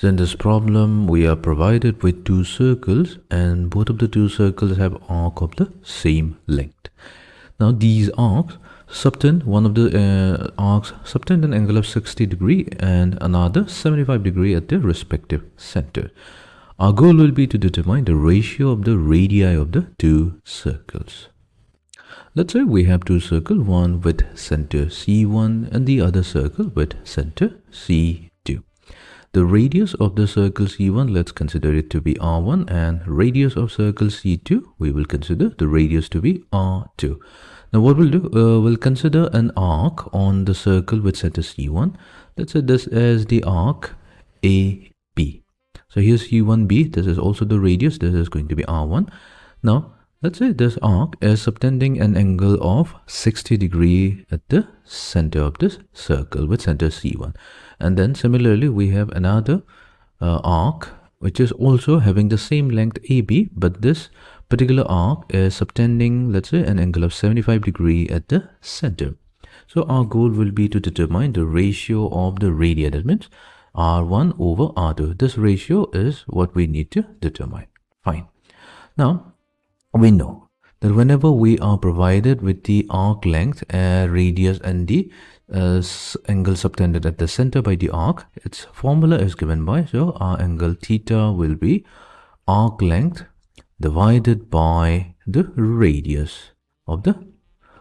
So in this problem, we are provided with two circles and both of the two circles have arc of the same length. Now these arcs subtend, one of the arcs subtend an angle of 60 degree and another 75 degree at their respective center. Our goal will be to determine the ratio of the radii of the two circles. Let's say we have two circles, one with center C1 and the other circle with center C2. The radius of the circle C1, let's consider it to be R1, and radius of circle C2, we will consider the radius to be R2. Now what we'll do, we'll consider an arc on the circle with center C1. Let's say this is the arc AB. So here's C1B, this is also the radius, this is going to be R1. Now let's say this arc is subtending an angle of 60 degree at the center of this circle with center C1. And then similarly, we have another arc which is also having the same length AB, but this particular arc is subtending, let's say, an angle of 75 degree at the center. So our goal will be to determine the ratio of the radii, that means R1 over R2. This ratio is what we need to determine. Fine. Now, we know that whenever we are provided with the arc length, radius and the angle subtended at the center by the arc, its formula is given by, so our angle theta will be arc length divided by the radius of the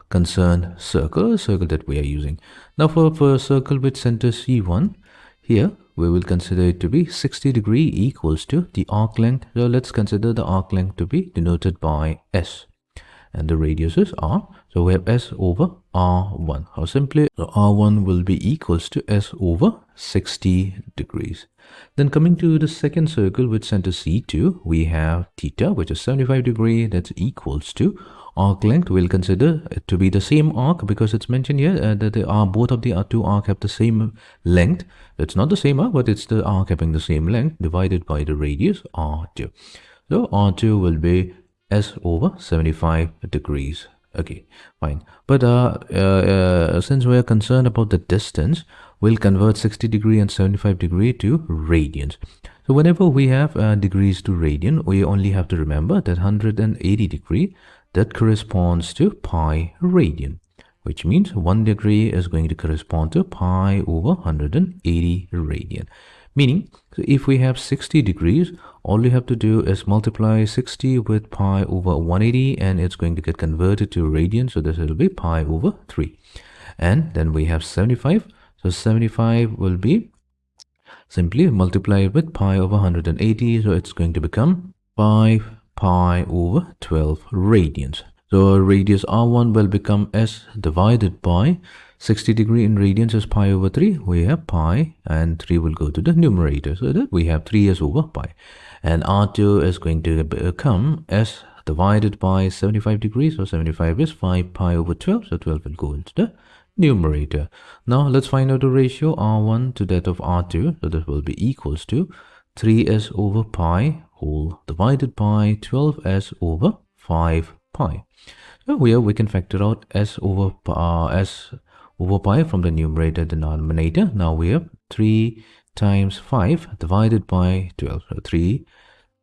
concerned circle that we are using. Now for a circle with center C1, here we will consider it to be 60 degree equals to the arc length. So let's consider the arc length to be denoted by S. And the radius is R. So we have S over R1. How simply? So R1 will be equals to S over 60 degrees. Then coming to the second circle with center C2, we have theta, which is 75 degree. That's equals to arc length. We'll consider it to be the same arc because it's mentioned here that they are both of the two arcs have the same length. It's not the same arc, but it's the arc having the same length divided by the radius R2. So R2 will be S over 75 degrees. Okay, fine. But since we are concerned about the distance, we'll convert 60 degree and 75 degree to radians. So whenever we have degrees to radian, we only have to remember that 180 degree, that corresponds to pi radian, which means 1 degree is going to correspond to pi over 180 radian. Meaning, so if we have 60 degrees, all you have to do is multiply 60 with pi over 180 and it's going to get converted to radian. So this will be pi over 3. And then we have 75. So 75 will be simply multiplied with pi over 180. So it's going to become 5 pi over 12 radians. So radius R1 will become S divided by 60 degree in radians is pi over 3. We have pi and 3 will go to the numerator. So that we have 3s over pi. And R2 is going to become S divided by 75 degrees. So 75 is 5 pi over 12. So 12 will go into the numerator. Now let's find out the ratio R1 to that of R2. So that will be equals to 3s over pi whole divided by 12s over 5 pi. So here we can factor out s over pi from the numerator and denominator. Now we have 3 times 5 divided by 12. So 3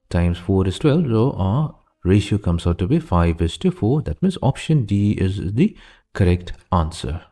times 4 is 12. So our ratio comes out to be 5:4. That means option D is the correct answer.